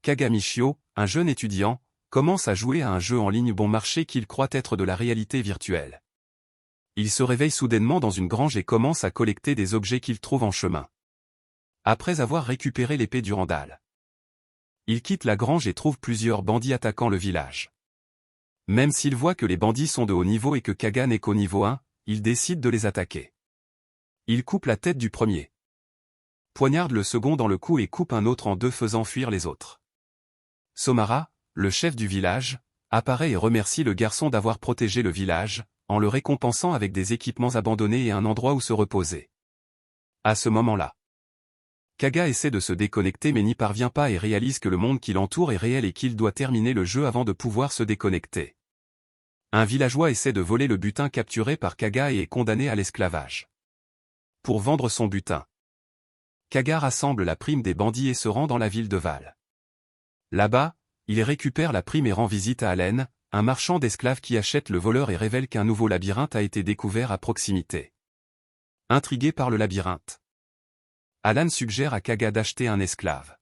Kagamichio, un jeune étudiant, commence à jouer à un jeu en ligne bon marché qu'il croit être de la réalité virtuelle. Il se réveille soudainement dans une grange et commence à collecter des objets qu'il trouve en chemin. Après avoir récupéré l'épée du Randall, il quitte la grange et trouve plusieurs bandits attaquant le village. Même s'il voit que les bandits sont de haut niveau et que Kaga n'est qu'au niveau 1, il décide de les attaquer. Il coupe la tête du premier, poignarde le second dans le cou et coupe un autre en deux faisant fuir les autres. Somara, le chef du village, apparaît et remercie le garçon d'avoir protégé le village, en le récompensant avec des équipements abandonnés et un endroit où se reposer. À ce moment-là, Kaga essaie de se déconnecter mais n'y parvient pas et réalise que le monde qui l'entoure est réel et qu'il doit terminer le jeu avant de pouvoir se déconnecter. Un villageois essaie de voler le butin capturé par Kaga et est condamné à l'esclavage. Pour vendre son butin, Kaga rassemble la prime des bandits et se rend dans la ville de Val. Là-bas, il récupère la prime et rend visite à Allen, un marchand d'esclaves qui achète le voleur et révèle qu'un nouveau labyrinthe a été découvert à proximité. Intrigué par le labyrinthe, Alan suggère à Kaga d'acheter un esclave.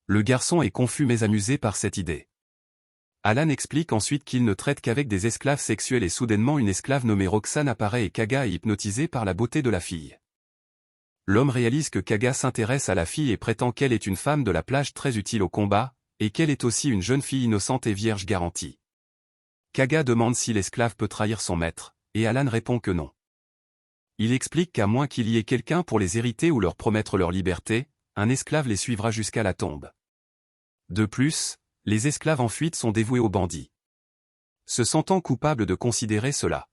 Le garçon est confus mais amusé par cette idée. Alan explique ensuite qu'il ne traite qu'avec des esclaves sexuels et soudainement une esclave nommée Roxane apparaît et Kaga est hypnotisé par la beauté de la fille. L'homme réalise que Kaga s'intéresse à la fille et prétend qu'elle est une femme de la plage très utile au combat, et qu'elle est aussi une jeune fille innocente et vierge garantie. Kaga demande si l'esclave peut trahir son maître, et Alan répond que non. Il explique qu'à moins qu'il y ait quelqu'un pour les hériter ou leur promettre leur liberté, un esclave les suivra jusqu'à la tombe. De plus, les esclaves en fuite sont dévoués aux bandits. Se sentant coupable de considérer cela,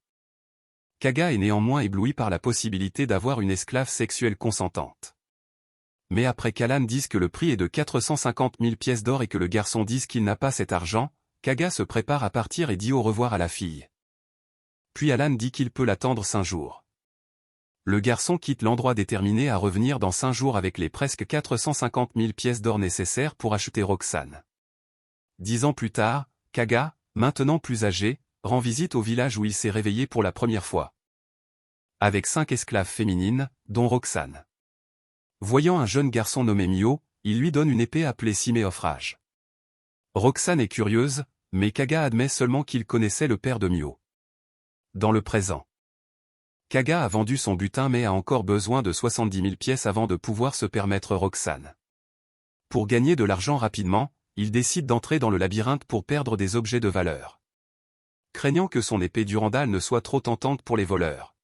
Kaga est néanmoins ébloui par la possibilité d'avoir une esclave sexuelle consentante. Mais après qu'Alan dise que le prix est de 450 000 pièces d'or et que le garçon dise qu'il n'a pas cet argent, Kaga se prépare à partir et dit au revoir à la fille. Puis Alan dit qu'il peut l'attendre 5 jours. Le garçon quitte l'endroit déterminé à revenir dans 5 jours avec les presque 450 000 pièces d'or nécessaires pour acheter Roxane. 10 ans plus tard, Kaga, maintenant plus âgé, rend visite au village où il s'est réveillé pour la première fois. Avec 5 esclaves féminines, dont Roxane. Voyant un jeune garçon nommé Mio, il lui donne une épée appelée Siméophrage. Roxane est curieuse, mais Kaga admet seulement qu'il connaissait le père de Mio. Dans le présent, Kaga a vendu son butin mais a encore besoin de 70 000 pièces avant de pouvoir se permettre Roxane. Pour gagner de l'argent rapidement, il décide d'entrer dans le labyrinthe pour perdre des objets de valeur. Craignant que son épée du Randall ne soit trop tentante pour les voleurs,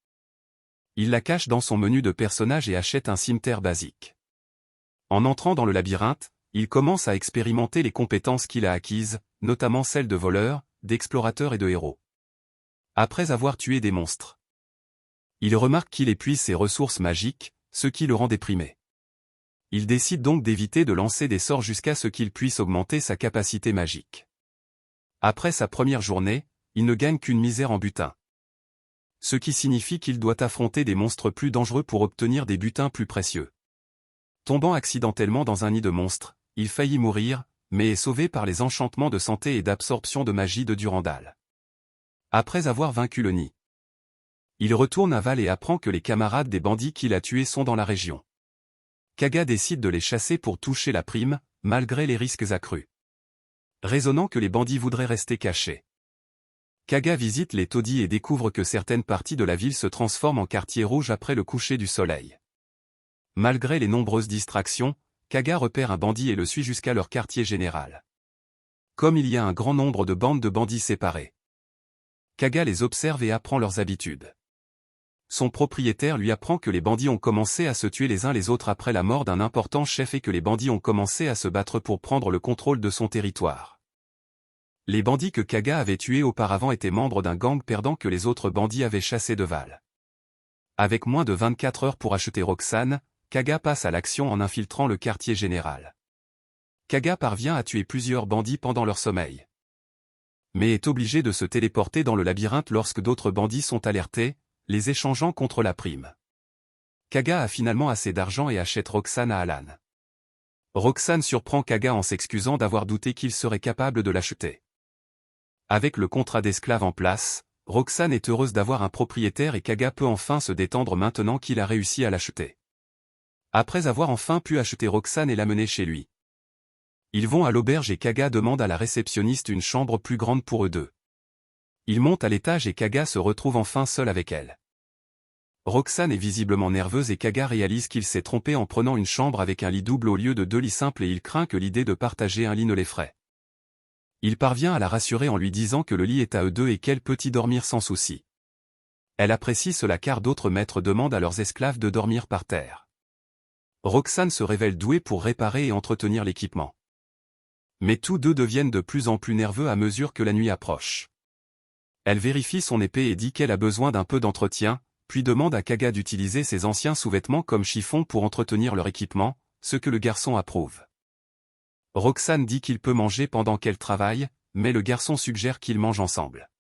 il la cache dans son menu de personnage et achète un cimeterre basique. En entrant dans le labyrinthe, il commence à expérimenter les compétences qu'il a acquises, notamment celles de voleur, d'explorateur et de héros. Après avoir tué des monstres, il remarque qu'il épuise ses ressources magiques, ce qui le rend déprimé. Il décide donc d'éviter de lancer des sorts jusqu'à ce qu'il puisse augmenter sa capacité magique. Après sa première journée, il ne gagne qu'une misère en butin. Ce qui signifie qu'il doit affronter des monstres plus dangereux pour obtenir des butins plus précieux. Tombant accidentellement dans un nid de monstres, il faillit mourir, mais est sauvé par les enchantements de santé et d'absorption de magie de Durandal. Après avoir vaincu le nid, il retourne à Val et apprend que les camarades des bandits qu'il a tués sont dans la région. Kaga décide de les chasser pour toucher la prime, malgré les risques accrus. Raisonnant que les bandits voudraient rester cachés, Kaga visite les taudis et découvre que certaines parties de la ville se transforment en quartier rouge après le coucher du soleil. Malgré les nombreuses distractions, Kaga repère un bandit et le suit jusqu'à leur quartier général. Comme il y a un grand nombre de bandes de bandits séparées, Kaga les observe et apprend leurs habitudes. Son propriétaire lui apprend que les bandits ont commencé à se tuer les uns les autres après la mort d'un important chef et que les bandits ont commencé à se battre pour prendre le contrôle de son territoire. Les bandits que Kaga avait tués auparavant étaient membres d'un gang perdant que les autres bandits avaient chassé de Val. Avec moins de 24 heures pour acheter Roxane, Kaga passe à l'action en infiltrant le quartier général. Kaga parvient à tuer plusieurs bandits pendant leur sommeil, mais est obligé de se téléporter dans le labyrinthe lorsque d'autres bandits sont alertés, les échangeant contre la prime. Kaga a finalement assez d'argent et achète Roxane à Alan. Roxane surprend Kaga en s'excusant d'avoir douté qu'il serait capable de l'acheter. Avec le contrat d'esclave en place, Roxane est heureuse d'avoir un propriétaire et Kaga peut enfin se détendre maintenant qu'il a réussi à l'acheter. Après avoir enfin pu acheter Roxane et l'amener chez lui, Ils vont à l'auberge et Kaga demande à la réceptionniste une chambre plus grande pour eux deux. Ils montent à l'étage et Kaga se retrouve enfin seul avec elle. Roxane est visiblement nerveuse et Kaga réalise qu'il s'est trompé en prenant une chambre avec un lit double au lieu de 2 lits simples et il craint que l'idée de partager un lit ne l'effraie. Il parvient à la rassurer en lui disant que le lit est à eux deux et qu'elle peut y dormir sans souci. Elle apprécie cela car d'autres maîtres demandent à leurs esclaves de dormir par terre. Roxane se révèle douée pour réparer et entretenir l'équipement. Mais tous deux deviennent de plus en plus nerveux à mesure que la nuit approche. Elle vérifie son épée et dit qu'elle a besoin d'un peu d'entretien, puis demande à Kaga d'utiliser ses anciens sous-vêtements comme chiffon pour entretenir leur équipement, ce que le garçon approuve. Roxane dit qu'il peut manger pendant qu'elle travaille, mais le garçon suggère qu'ils mangent ensemble.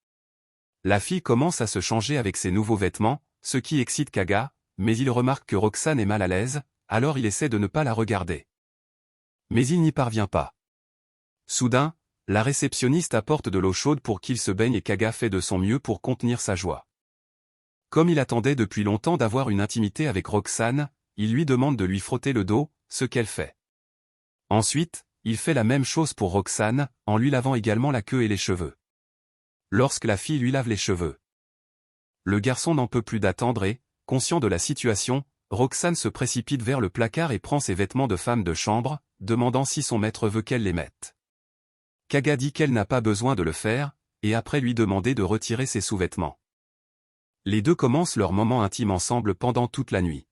La fille commence à se changer avec ses nouveaux vêtements, ce qui excite Kaga, mais il remarque que Roxane est mal à l'aise, alors il essaie de ne pas la regarder. Mais il n'y parvient pas. Soudain, la réceptionniste apporte de l'eau chaude pour qu'il se baigne et Kaga fait de son mieux pour contenir sa joie. Comme il attendait depuis longtemps d'avoir une intimité avec Roxane, il lui demande de lui frotter le dos, ce qu'elle fait. Ensuite, il fait la même chose pour Roxane, en lui lavant également la queue et les cheveux. Lorsque la fille lui lave les cheveux, le garçon n'en peut plus d'attendre et, conscient de la situation, Roxane se précipite vers le placard et prend ses vêtements de femme de chambre, demandant si son maître veut qu'elle les mette. Kaga dit qu'elle n'a pas besoin de le faire, et après lui demander de retirer ses sous-vêtements. Les deux commencent leur moment intime ensemble pendant toute la nuit.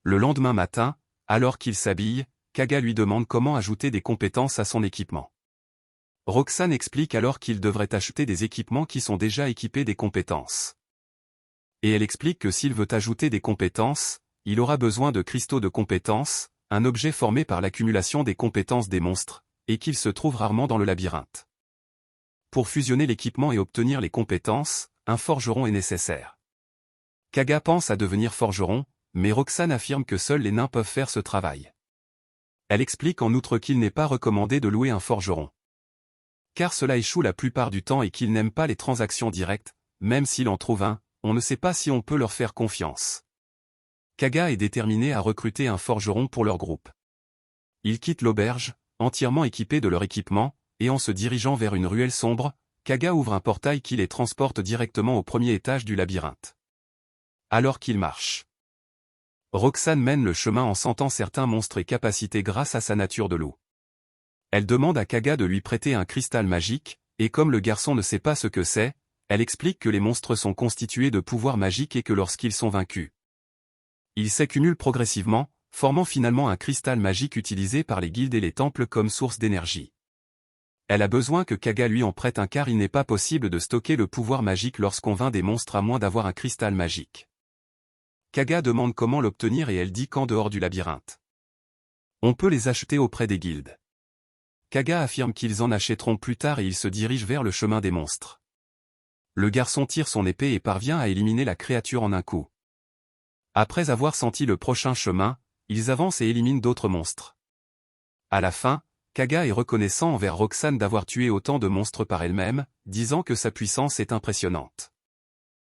Le lendemain matin, alors qu'il s'habille, Kaga lui demande comment ajouter des compétences à son équipement. Roxane explique alors qu'il devrait acheter des équipements qui sont déjà équipés des compétences. Et elle explique que s'il veut ajouter des compétences, il aura besoin de cristaux de compétences, un objet formé par l'accumulation des compétences des monstres, et qu'il se trouve rarement dans le labyrinthe. Pour fusionner l'équipement et obtenir les compétences, un forgeron est nécessaire. Kaga pense à devenir forgeron, mais Roxane affirme que seuls les nains peuvent faire ce travail. Elle explique en outre qu'il n'est pas recommandé de louer un forgeron. Car cela échoue la plupart du temps et qu'il n'aime pas les transactions directes, même s'il en trouve un, on ne sait pas si on peut leur faire confiance. Kaga est déterminé à recruter un forgeron pour leur groupe. Ils quittent l'auberge, entièrement équipés de leur équipement, et en se dirigeant vers une ruelle sombre, Kaga ouvre un portail qui les transporte directement au premier étage du labyrinthe. Alors qu'ils marchent, Roxane mène le chemin en sentant certains monstres et capacités grâce à sa nature de loup. Elle demande à Kaga de lui prêter un cristal magique, et comme le garçon ne sait pas ce que c'est, elle explique que les monstres sont constitués de pouvoirs magiques et que lorsqu'ils sont vaincus, ils s'accumulent progressivement, formant finalement un cristal magique utilisé par les guildes et les temples comme source d'énergie. Elle a besoin que Kaga lui en prête un car il n'est pas possible de stocker le pouvoir magique lorsqu'on vainc des monstres à moins d'avoir un cristal magique. Kaga demande comment l'obtenir et elle dit qu'en dehors du labyrinthe, on peut les acheter auprès des guildes. Kaga affirme qu'ils en achèteront plus tard et ils se dirigent vers le chemin des monstres. Le garçon tire son épée et parvient à éliminer la créature en un coup. Après avoir senti le prochain chemin, ils avancent et éliminent d'autres monstres. À la fin, Kaga est reconnaissant envers Roxane d'avoir tué autant de monstres par elle-même, disant que sa puissance est impressionnante.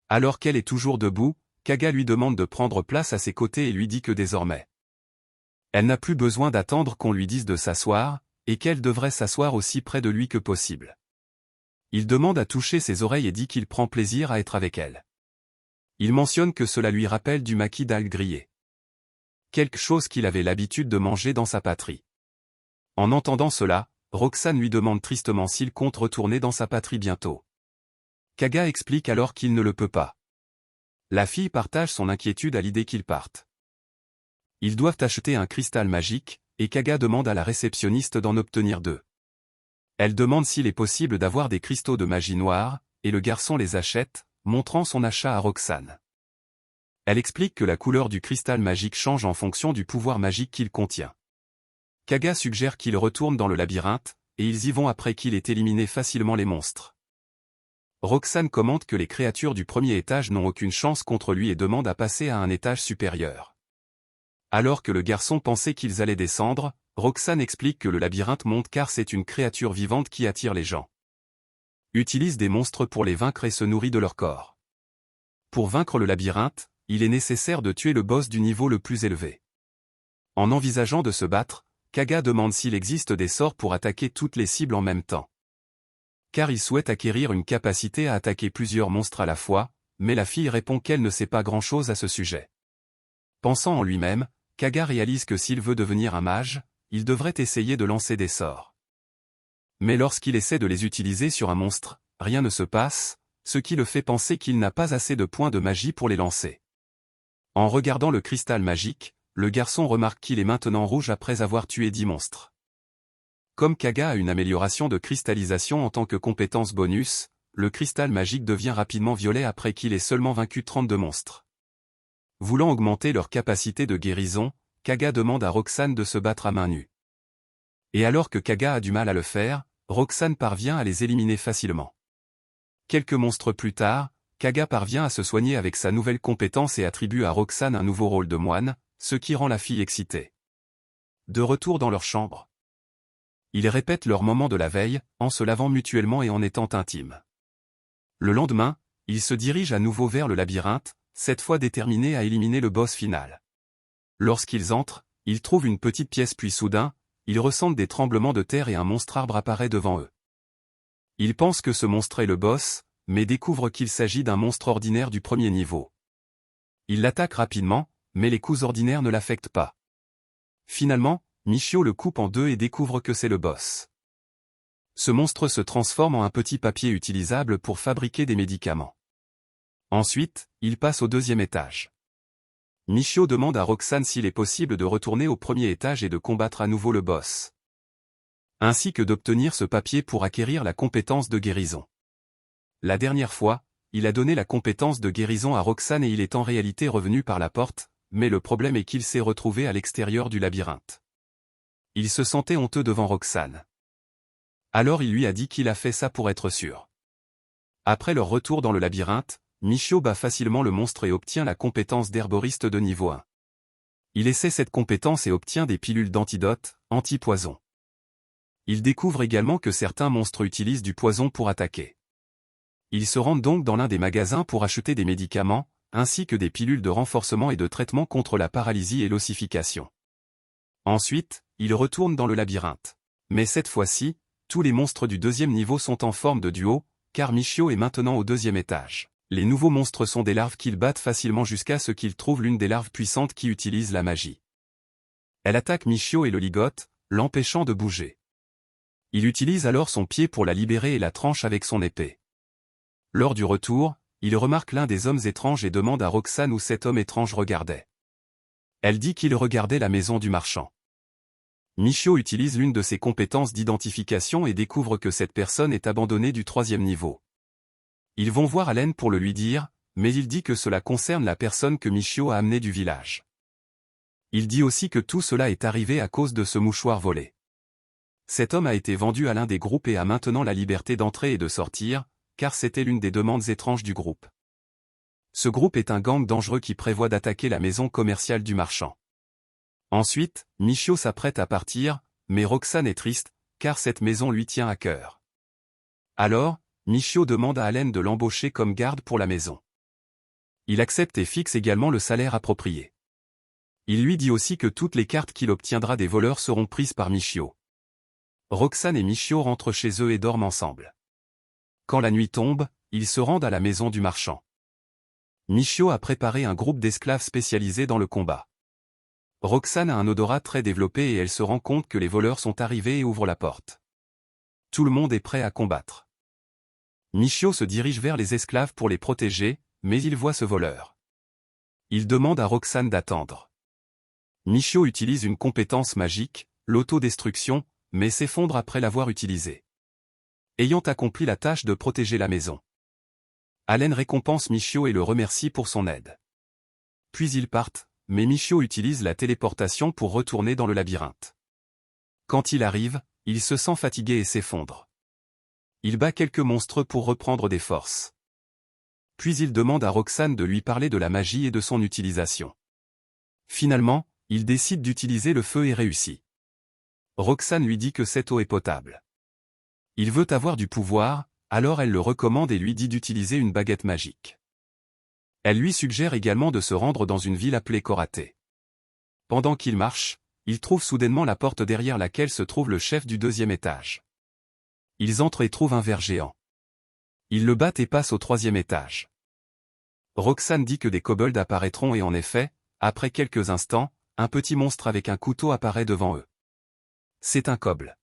Alors qu'elle est toujours debout, Kaga lui demande de prendre place à ses côtés et lui dit que désormais, elle n'a plus besoin d'attendre qu'on lui dise de s'asseoir, et qu'elle devrait s'asseoir aussi près de lui que possible. Il demande à toucher ses oreilles et dit qu'il prend plaisir à être avec elle. Il mentionne que cela lui rappelle du maquis d'algues grillées. Quelque chose qu'il avait l'habitude de manger dans sa patrie. En entendant cela, Roxane lui demande tristement s'il compte retourner dans sa patrie bientôt. Kaga explique alors qu'il ne le peut pas. La fille partage son inquiétude à l'idée qu'ils partent. Ils doivent acheter un cristal magique, et Kaga demande à la réceptionniste d'en obtenir 2. Elle demande s'il est possible d'avoir des cristaux de magie noire, et le garçon les achète, montrant son achat à Roxane. Elle explique que la couleur du cristal magique change en fonction du pouvoir magique qu'il contient. Kaga suggère qu'ils retournent dans le labyrinthe, et ils y vont après qu'il ait éliminé facilement les monstres. Roxane commente que les créatures du premier étage n'ont aucune chance contre lui et demande à passer à un étage supérieur. Alors que le garçon pensait qu'ils allaient descendre, Roxane explique que le labyrinthe monte car c'est une créature vivante qui attire les gens. Utilise des monstres pour les vaincre et se nourrit de leur corps. Pour vaincre le labyrinthe, il est nécessaire de tuer le boss du niveau le plus élevé. En envisageant de se battre, Kaga demande s'il existe des sorts pour attaquer toutes les cibles en même temps. Car il souhaite acquérir une capacité à attaquer plusieurs monstres à la fois, mais la fille répond qu'elle ne sait pas grand-chose à ce sujet. Pensant en lui-même, Kaga réalise que s'il veut devenir un mage, il devrait essayer de lancer des sorts. Mais lorsqu'il essaie de les utiliser sur un monstre, rien ne se passe, ce qui le fait penser qu'il n'a pas assez de points de magie pour les lancer. En regardant le cristal magique, le garçon remarque qu'il est maintenant rouge après avoir tué 10 monstres. Comme Kaga a une amélioration de cristallisation en tant que compétence bonus, le cristal magique devient rapidement violet après qu'il ait seulement vaincu 32 monstres. Voulant augmenter leur capacité de guérison, Kaga demande à Roxane de se battre à main nue. Et alors que Kaga a du mal à le faire, Roxane parvient à les éliminer facilement. Quelques monstres plus tard, Kaga parvient à se soigner avec sa nouvelle compétence et attribue à Roxane un nouveau rôle de moine, ce qui rend la fille excitée. De retour dans leur chambre, ils répètent leur moment de la veille, en se lavant mutuellement et en étant intimes. Le lendemain, ils se dirigent à nouveau vers le labyrinthe, cette fois déterminés à éliminer le boss final. Lorsqu'ils entrent, ils trouvent une petite pièce puis soudain, ils ressentent des tremblements de terre et un monstre arbre apparaît devant eux. Ils pensent que ce monstre est le boss, mais découvrent qu'il s'agit d'un monstre ordinaire du premier niveau. Ils l'attaquent rapidement, mais les coups ordinaires ne l'affectent pas. Finalement, Michio le coupe en deux et découvre que c'est le boss. Ce monstre se transforme en un petit papier utilisable pour fabriquer des médicaments. Ensuite, il passe au deuxième étage. Michio demande à Roxane s'il est possible de retourner au premier étage et de combattre à nouveau le boss. Ainsi que d'obtenir ce papier pour acquérir la compétence de guérison. La dernière fois, il a donné la compétence de guérison à Roxane et il est en réalité revenu par la porte, mais le problème est qu'il s'est retrouvé à l'extérieur du labyrinthe. Il se sentait honteux devant Roxane. Alors il lui a dit qu'il a fait ça pour être sûr. Après leur retour dans le labyrinthe, Michio bat facilement le monstre et obtient la compétence d'herboriste de niveau 1. Il essaie cette compétence et obtient des pilules d'antidote, anti-poison. Il découvre également que certains monstres utilisent du poison pour attaquer. Ils se rendent donc dans l'un des magasins pour acheter des médicaments, ainsi que des pilules de renforcement et de traitement contre la paralysie et l'ossification. Ensuite, ils retournent dans le labyrinthe. Mais cette fois-ci, tous les monstres du deuxième niveau sont en forme de duo, car Michio est maintenant au deuxième étage. Les nouveaux monstres sont des larves qu'ils battent facilement jusqu'à ce qu'ils trouvent l'une des larves puissantes qui utilise la magie. Elle attaque Michio et le ligote, l'empêchant de bouger. Il utilise alors son pied pour la libérer et la tranche avec son épée. Lors du retour, il remarque l'un des hommes étranges et demande à Roxane où cet homme étrange regardait. Elle dit qu'il regardait la maison du marchand. Michio utilise l'une de ses compétences d'identification et découvre que cette personne est abandonnée du troisième niveau. Ils vont voir Allen pour le lui dire, mais il dit que cela concerne la personne que Michio a amenée du village. Il dit aussi que tout cela est arrivé à cause de ce mouchoir volé. Cet homme a été vendu à l'un des groupes et a maintenant la liberté d'entrer et de sortir, car c'était l'une des demandes étranges du groupe. Ce groupe est un gang dangereux qui prévoit d'attaquer la maison commerciale du marchand. Ensuite, Michio s'apprête à partir, mais Roxane est triste, car cette maison lui tient à cœur. Alors, Michio demande à Allen de l'embaucher comme garde pour la maison. Il accepte et fixe également le salaire approprié. Il lui dit aussi que toutes les cartes qu'il obtiendra des voleurs seront prises par Michio. Roxane et Michio rentrent chez eux et dorment ensemble. Quand la nuit tombe, ils se rendent à la maison du marchand. Michio a préparé un groupe d'esclaves spécialisés dans le combat. Roxane a un odorat très développé et elle se rend compte que les voleurs sont arrivés et ouvre la porte. Tout le monde est prêt à combattre. Michio se dirige vers les esclaves pour les protéger, mais il voit ce voleur. Il demande à Roxane d'attendre. Michio utilise une compétence magique, l'autodestruction, mais s'effondre après l'avoir utilisée. Ayant accompli la tâche de protéger la maison. Allen récompense Michio et le remercie pour son aide. Puis ils partent, mais Michio utilise la téléportation pour retourner dans le labyrinthe. Quand il arrive, il se sent fatigué et s'effondre. Il bat quelques monstres pour reprendre des forces. Puis il demande à Roxane de lui parler de la magie et de son utilisation. Finalement, il décide d'utiliser le feu et réussit. Roxane lui dit que cette eau est potable. Il veut avoir du pouvoir, alors elle le recommande et lui dit d'utiliser une baguette magique. Elle lui suggère également de se rendre dans une ville appelée Koraté. Pendant qu'il marche, ils trouvent soudainement la porte derrière laquelle se trouve le chef du deuxième étage. Ils entrent et trouvent un ver géant. Ils le battent et passent au troisième étage. Roxane dit que des kobolds apparaîtront et en effet, après quelques instants, un petit monstre avec un couteau apparaît devant eux. C'est un kobold.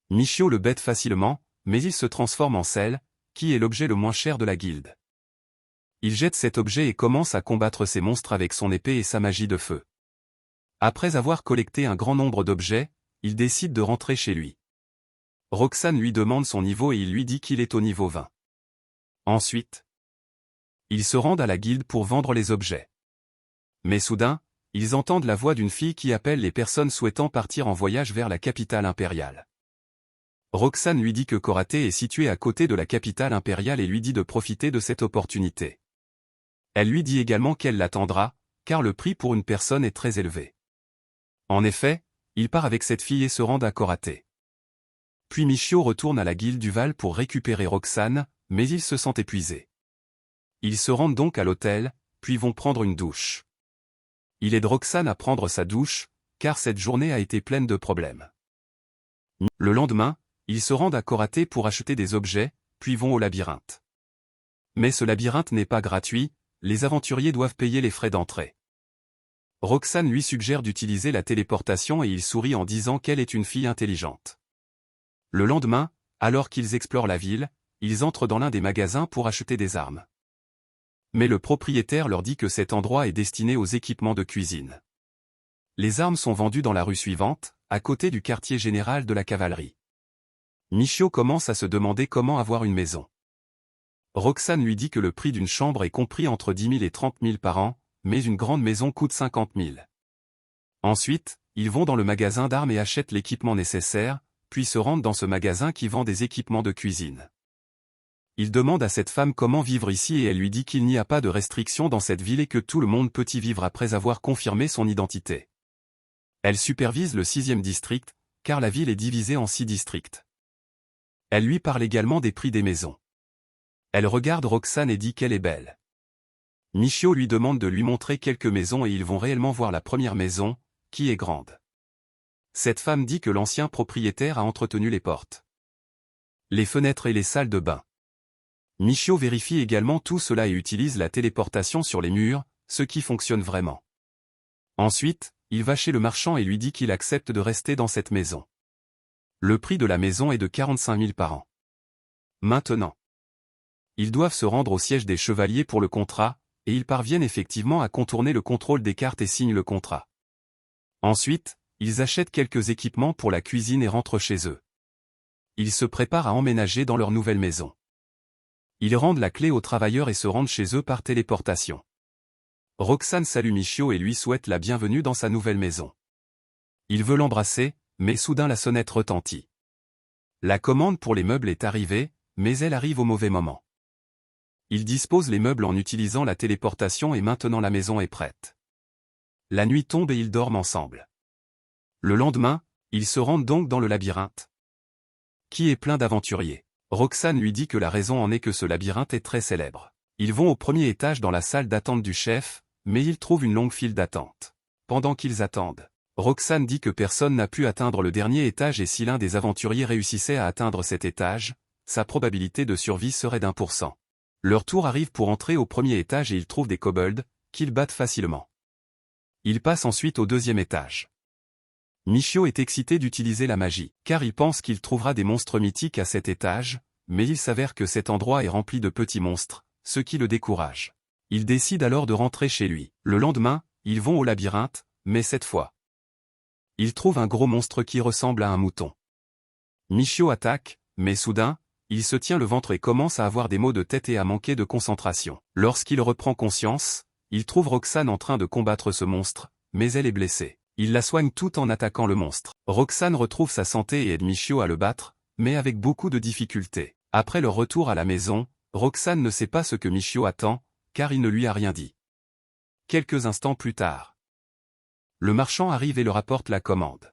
Michio le bête facilement, mais il se transforme en sel, qui est l'objet le moins cher de la guilde. Il jette cet objet et commence à combattre ces monstres avec son épée et sa magie de feu. Après avoir collecté un grand nombre d'objets, il décide de rentrer chez lui. Roxane lui demande son niveau et il lui dit qu'il est au niveau 20. Ensuite, ils se rendent à la guilde pour vendre les objets. Mais soudain, ils entendent la voix d'une fille qui appelle les personnes souhaitant partir en voyage vers la capitale impériale. Roxane lui dit que Korate est situé à côté de la capitale impériale et lui dit de profiter de cette opportunité. Elle lui dit également qu'elle l'attendra, car le prix pour une personne est très élevé. En effet, il part avec cette fille et se rend à Korate. Puis Michio retourne à la guilde du Val pour récupérer Roxane, mais il se sent épuisé. Ils se rendent donc à l'hôtel, puis vont prendre une douche. Il aide Roxane à prendre sa douche, car cette journée a été pleine de problèmes. Le lendemain, ils se rendent à Korate pour acheter des objets, puis vont au labyrinthe. Mais ce labyrinthe n'est pas gratuit, les aventuriers doivent payer les frais d'entrée. Roxane lui suggère d'utiliser la téléportation et il sourit en disant qu'elle est une fille intelligente. Le lendemain, alors qu'ils explorent la ville, ils entrent dans l'un des magasins pour acheter des armes. Mais le propriétaire leur dit que cet endroit est destiné aux équipements de cuisine. Les armes sont vendues dans la rue suivante, à côté du quartier général de la cavalerie. Michio commence à se demander comment avoir une maison. Roxane lui dit que le prix d'une chambre est compris entre 10 000 et 30 000 par an, mais une grande maison coûte 50 000. Ensuite, ils vont dans le magasin d'armes et achètent l'équipement nécessaire, puis se rendent dans ce magasin qui vend des équipements de cuisine. Il demande à cette femme comment vivre ici et elle lui dit qu'il n'y a pas de restrictions dans cette ville et que tout le monde peut y vivre après avoir confirmé son identité. Elle supervise le 6e district, car la ville est divisée en 6 districts. Elle lui parle également des prix des maisons. Elle regarde Roxane et dit qu'elle est belle. Michio lui demande de lui montrer quelques maisons et ils vont réellement voir la première maison, qui est grande. Cette femme dit que l'ancien propriétaire a entretenu les portes, les fenêtres et les salles de bain. Michio vérifie également tout cela et utilise la téléportation sur les murs, ce qui fonctionne vraiment. Ensuite, il va chez le marchand et lui dit qu'il accepte de rester dans cette maison. Le prix de la maison est de 45 000 par an. Maintenant, ils doivent se rendre au siège des chevaliers pour le contrat, et ils parviennent effectivement à contourner le contrôle des cartes et signent le contrat. Ensuite, ils achètent quelques équipements pour la cuisine et rentrent chez eux. Ils se préparent à emménager dans leur nouvelle maison. Ils rendent la clé aux travailleurs et se rendent chez eux par téléportation. Roxane salue Michio et lui souhaite la bienvenue dans sa nouvelle maison. Il veut l'embrasser, mais soudain la sonnette retentit. La commande pour les meubles est arrivée, mais elle arrive au mauvais moment. Il dispose les meubles en utilisant la téléportation et maintenant la maison est prête. La nuit tombe et ils dorment ensemble. Le lendemain, ils se rendent donc dans le labyrinthe, qui est plein d'aventuriers. Roxane lui dit que la raison en est que ce labyrinthe est très célèbre. Ils vont au premier étage dans la salle d'attente du chef, mais ils trouvent une longue file d'attente. Pendant qu'ils attendent, Roxane dit que personne n'a pu atteindre le dernier étage et si l'un des aventuriers réussissait à atteindre cet étage, sa probabilité de survie serait d'1%. Leur tour arrive pour entrer au premier étage et ils trouvent des kobolds, qu'ils battent facilement. Ils passent ensuite au deuxième étage. Michio est excité d'utiliser la magie, car il pense qu'il trouvera des monstres mythiques à cet étage, mais il s'avère que cet endroit est rempli de petits monstres, ce qui le décourage. Il décide alors de rentrer chez lui. Le lendemain, ils vont au labyrinthe, mais cette fois, ils trouvent un gros monstre qui ressemble à un mouton. Michio attaque, mais soudain, il se tient le ventre et commence à avoir des maux de tête et à manquer de concentration. Lorsqu'il reprend conscience, il trouve Roxane en train de combattre ce monstre, mais elle est blessée. Il la soigne tout en attaquant le monstre. Roxane retrouve sa santé et aide Michio à le battre, mais avec beaucoup de difficultés. Après leur retour à la maison, Roxane ne sait pas ce que Michio attend, car il ne lui a rien dit. Quelques instants plus tard, le marchand arrive et leur apporte la commande.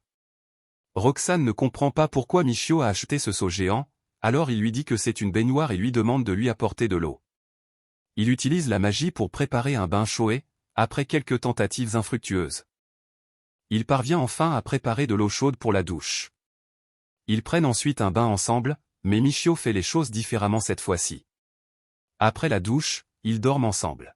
Roxane ne comprend pas pourquoi Michio a acheté ce seau géant, alors il lui dit que c'est une baignoire et lui demande de lui apporter de l'eau. Il utilise la magie pour préparer un bain chaud et, après quelques tentatives infructueuses, il parvient enfin à préparer de l'eau chaude pour la douche. Ils prennent ensuite un bain ensemble, mais Michio fait les choses différemment cette fois-ci. Après la douche, ils dorment ensemble.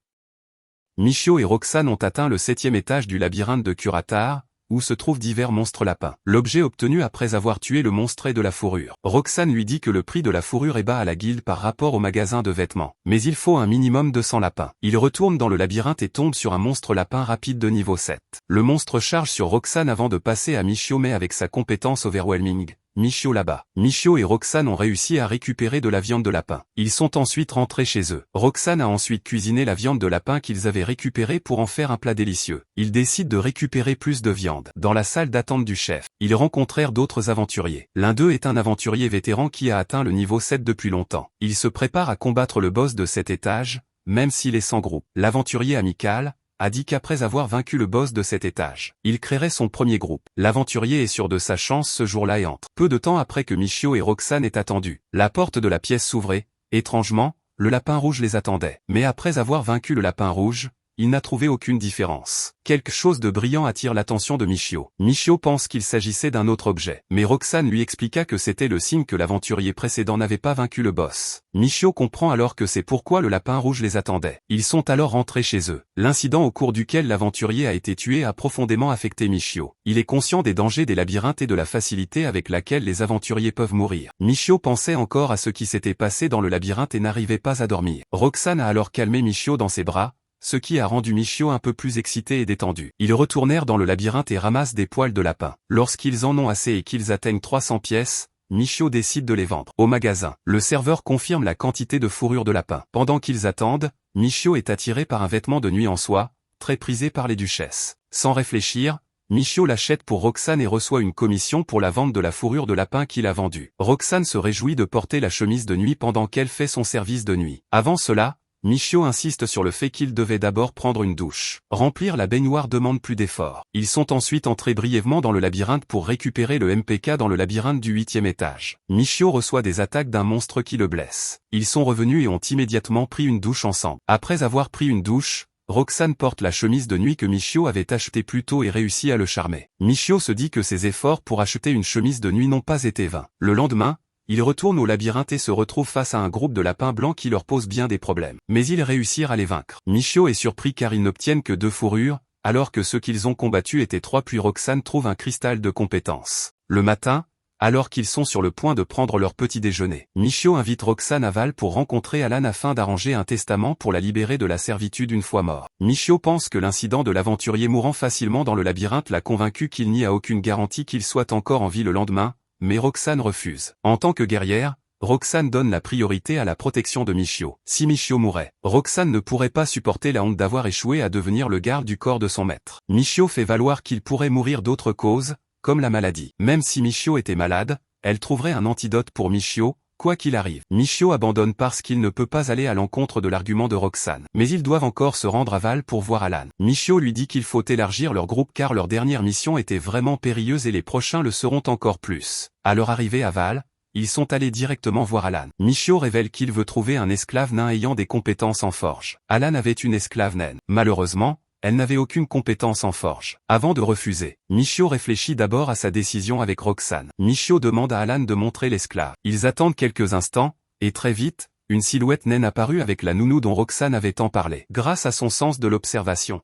Michio et Roxane ont atteint le 7e étage du labyrinthe de Curatar, où se trouvent divers monstres lapins. L'objet obtenu après avoir tué le monstre est de la fourrure. Roxane lui dit que le prix de la fourrure est bas à la guilde par rapport au magasin de vêtements. Mais il faut un minimum de 100 lapins. Il retourne dans le labyrinthe et tombe sur un monstre lapin rapide de niveau 7. Le monstre charge sur Roxane avant de passer à Michio, mais avec sa compétence overwhelming, Michio là-bas. Michio et Roxane ont réussi à récupérer de la viande de lapin. Ils sont ensuite rentrés chez eux. Roxane a ensuite cuisiné la viande de lapin qu'ils avaient récupérée pour en faire un plat délicieux. Ils décident de récupérer plus de viande. Dans la salle d'attente du chef, ils rencontrèrent d'autres aventuriers. L'un d'eux est un aventurier vétéran qui a atteint le niveau 7 depuis longtemps. Il se prépare à combattre le boss de cet étage, même s'il est sans groupe. L'aventurier amical a dit qu'après avoir vaincu le boss de cet étage, il créerait son premier groupe. L'aventurier est sûr de sa chance ce jour-là et entre. Peu de temps après que Michio et Roxane aient attendu, la porte de la pièce s'ouvrait. Étrangement, le lapin rouge les attendait. Mais après avoir vaincu le lapin rouge, il n'a trouvé aucune différence. Quelque chose de brillant attire l'attention de Michio. Michio pense qu'il s'agissait d'un autre objet, mais Roxane lui expliqua que c'était le signe que l'aventurier précédent n'avait pas vaincu le boss. Michio comprend alors que c'est pourquoi le lapin rouge les attendait. Ils sont alors rentrés chez eux. L'incident au cours duquel l'aventurier a été tué a profondément affecté Michio. Il est conscient des dangers des labyrinthes et de la facilité avec laquelle les aventuriers peuvent mourir. Michio pensait encore à ce qui s'était passé dans le labyrinthe et n'arrivait pas à dormir. Roxane a alors calmé Michio dans ses bras, ce qui a rendu Michio un peu plus excité et détendu. Ils retournèrent dans le labyrinthe et ramassent des poils de lapin. Lorsqu'ils en ont assez et qu'ils atteignent 300 pièces, Michio décide de les vendre. Au magasin, le serveur confirme la quantité de fourrure de lapin. Pendant qu'ils attendent, Michio est attiré par un vêtement de nuit en soie, très prisé par les duchesses. Sans réfléchir, Michio l'achète pour Roxane et reçoit une commission pour la vente de la fourrure de lapin qu'il a vendue. Roxane se réjouit de porter la chemise de nuit pendant qu'elle fait son service de nuit. Avant cela, Michio insiste sur le fait qu'il devait d'abord prendre une douche. Remplir la baignoire demande plus d'efforts. Ils sont ensuite entrés brièvement dans le labyrinthe pour récupérer le MPK dans le labyrinthe du 8e étage. Michio reçoit des attaques d'un monstre qui le blesse. Ils sont revenus et ont immédiatement pris une douche ensemble. Après avoir pris une douche, Roxane porte la chemise de nuit que Michio avait achetée plus tôt et réussit à le charmer. Michio se dit que ses efforts pour acheter une chemise de nuit n'ont pas été vains. Le lendemain, ils retournent au labyrinthe et se retrouvent face à un groupe de lapins blancs qui leur pose bien des problèmes. Mais ils réussirent à les vaincre. Michio est surpris car ils n'obtiennent que 2 fourrures, alors que ceux qu'ils ont combattus étaient 3 puis Roxane trouve un cristal de compétence. Le matin, alors qu'ils sont sur le point de prendre leur petit déjeuner, Michio invite Roxane à Val pour rencontrer Alan afin d'arranger un testament pour la libérer de la servitude une fois mort. Michio pense que l'incident de l'aventurier mourant facilement dans le labyrinthe l'a convaincu qu'il n'y a aucune garantie qu'il soit encore en vie le lendemain, mais Roxane refuse. En tant que guerrière, Roxane donne la priorité à la protection de Michio. Si Michio mourait, Roxane ne pourrait pas supporter la honte d'avoir échoué à devenir le garde du corps de son maître. Michio fait valoir qu'il pourrait mourir d'autres causes, comme la maladie. Même si Michio était malade, elle trouverait un antidote pour Michio, quoi qu'il arrive. Michio abandonne parce qu'il ne peut pas aller à l'encontre de l'argument de Roxane. Mais ils doivent encore se rendre à Val pour voir Alan. Michio lui dit qu'il faut élargir leur groupe car leur dernière mission était vraiment périlleuse et les prochains le seront encore plus. À leur arrivée à Val, ils sont allés directement voir Alan. Michio révèle qu'il veut trouver un esclave nain ayant des compétences en forge. Alan avait une esclave naine. Malheureusement, elle n'avait aucune compétence en forge. Avant de refuser, Michio réfléchit d'abord à sa décision avec Roxane. Michio demande à Alan de montrer l'esclave. Ils attendent quelques instants, et très vite, une silhouette naine apparut avec la nounou dont Roxane avait tant parlé. Grâce à son sens de l'observation,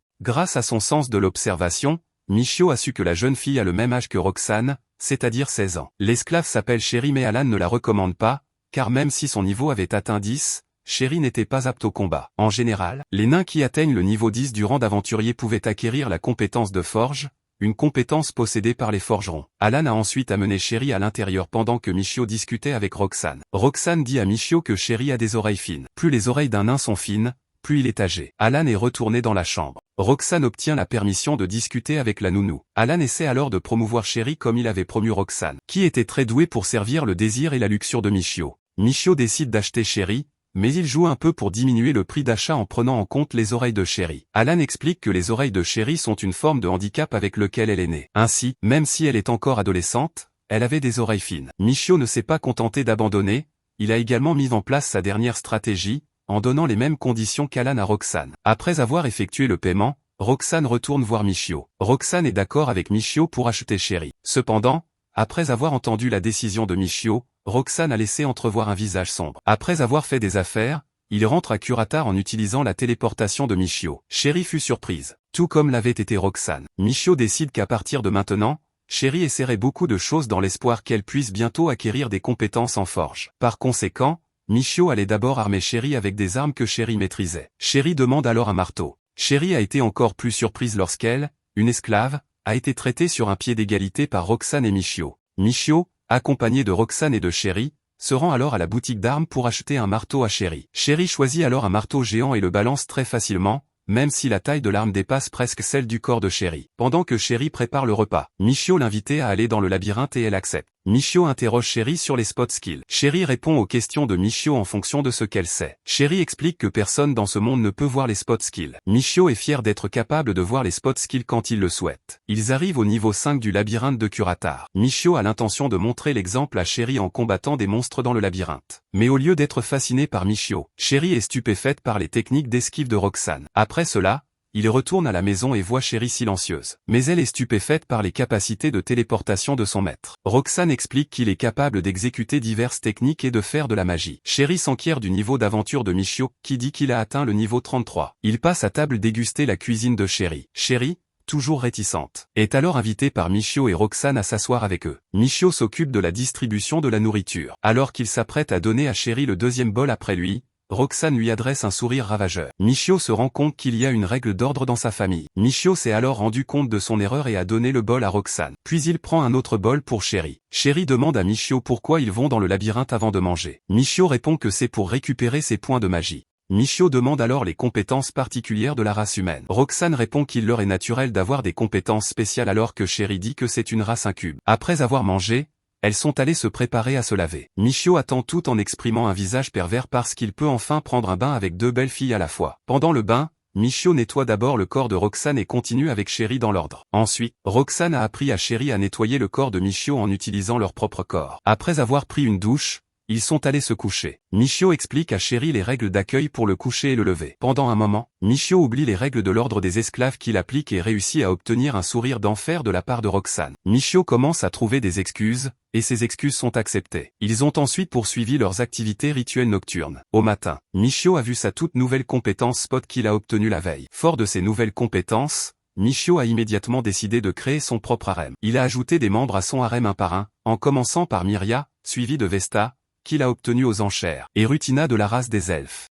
Michio a su que la jeune fille a le même âge que Roxane, c'est-à-dire 16 ans. L'esclave s'appelle Chéri mais Alan ne la recommande pas, car même si son niveau avait atteint 10, Chéri n'était pas apte au combat. En général, les nains qui atteignent le niveau 10 du rang d'aventurier pouvaient acquérir la compétence de forge, une compétence possédée par les forgerons. Alan a ensuite amené Chéri à l'intérieur pendant que Michio discutait avec Roxane. Roxane dit à Michio que Chéri a des oreilles fines. Plus les oreilles d'un nain sont fines, plus il est âgé. Alan est retourné dans la chambre. Roxane obtient la permission de discuter avec la nounou. Alan essaie alors de promouvoir Chéri comme il avait promu Roxane, qui était très doué pour servir le désir et la luxure de Michio. Michio décide d'acheter Chéri, mais il joue un peu pour diminuer le prix d'achat en prenant en compte les oreilles de Chéri. Alan explique que les oreilles de Chéri sont une forme de handicap avec lequel elle est née. Ainsi, même si elle est encore adolescente, elle avait des oreilles fines. Michio ne s'est pas contenté d'abandonner, il a également mis en place sa dernière stratégie, en donnant les mêmes conditions qu'Alan à Roxane. Après avoir effectué le paiement, Roxane retourne voir Michio. Roxane est d'accord avec Michio pour acheter Chéri. Cependant, après avoir entendu la décision de Michio, Roxane a laissé entrevoir un visage sombre. Après avoir fait des affaires, il rentre à Kuratar en utilisant la téléportation de Michio. Chéri fut surprise, tout comme l'avait été Roxane. Michio décide qu'à partir de maintenant, Chéri essaierait beaucoup de choses dans l'espoir qu'elle puisse bientôt acquérir des compétences en forge. Par conséquent, Michio allait d'abord armer Chéri avec des armes que Chéri maîtrisait. Chéri demande alors un marteau. Chéri a été encore plus surprise lorsqu'elle, une esclave, a été traitée sur un pied d'égalité par Roxane et Michio. Michio, accompagné de Roxane et de Chéri, se rend alors à la boutique d'armes pour acheter un marteau à Chéri. Chéri choisit alors un marteau géant et le balance très facilement, même si la taille de l'arme dépasse presque celle du corps de Chéri. Pendant que Chéri prépare le repas, Michio l'invitait à aller dans le labyrinthe et elle accepte. Michio interroge Chéri sur les spot skills. Chéri répond aux questions de Michio en fonction de ce qu'elle sait. Chéri explique que personne dans ce monde ne peut voir les spot skills. Michio est fier d'être capable de voir les spot skills quand il le souhaite. Ils arrivent au niveau 5 du labyrinthe de Kuratar. Michio a l'intention de montrer l'exemple à Chéri en combattant des monstres dans le labyrinthe. Mais au lieu d'être fasciné par Michio, Chéri est stupéfaite par les techniques d'esquive de Roxane. Après cela, il retourne à la maison et voit Chéri silencieuse. Mais elle est stupéfaite par les capacités de téléportation de son maître. Roxane explique qu'il est capable d'exécuter diverses techniques et de faire de la magie. Chéri s'enquiert du niveau d'aventure de Michio, qui dit qu'il a atteint le niveau 33. Il passe à table déguster la cuisine de Chéri. Chéri, toujours réticente, est alors invitée par Michio et Roxane à s'asseoir avec eux. Michio s'occupe de la distribution de la nourriture. Alors qu'il s'apprête à donner à Chéri le deuxième bol après lui, Roxane lui adresse un sourire ravageur. Michio se rend compte qu'il y a une règle d'ordre dans sa famille. Michio s'est alors rendu compte de son erreur et a donné le bol à Roxane. Puis il prend un autre bol pour Chéri. Chéri demande à Michio pourquoi ils vont dans le labyrinthe avant de manger. Michio répond que c'est pour récupérer ses points de magie. Michio demande alors les compétences particulières de la race humaine. Roxane répond qu'il leur est naturel d'avoir des compétences spéciales alors que Chéri dit que c'est une race incube. Après avoir mangé, elles sont allées se préparer à se laver. Michio attend tout en exprimant un visage pervers parce qu'il peut enfin prendre un bain avec deux belles filles à la fois. Pendant le bain, Michio nettoie d'abord le corps de Roxane et continue avec Chéri dans l'ordre. Ensuite, Roxane a appris à Chéri à nettoyer le corps de Michio en utilisant leur propre corps. Après avoir pris une douche, ils sont allés se coucher. Michio explique à Chéri les règles d'accueil pour le coucher et le lever. Pendant un moment, Michio oublie les règles de l'ordre des esclaves qu'il applique et réussit à obtenir un sourire d'enfer de la part de Roxane. Michio commence à trouver des excuses, et ces excuses sont acceptées. Ils ont ensuite poursuivi leurs activités rituelles nocturnes. Au matin, Michio a vu sa toute nouvelle compétence spot qu'il a obtenue la veille. Fort de ses nouvelles compétences, Michio a immédiatement décidé de créer son propre harem. Il a ajouté des membres à son harem un par un, en commençant par Myria, suivi de Vesta, qu'il a obtenu aux enchères, et Rutina de la race des elfes.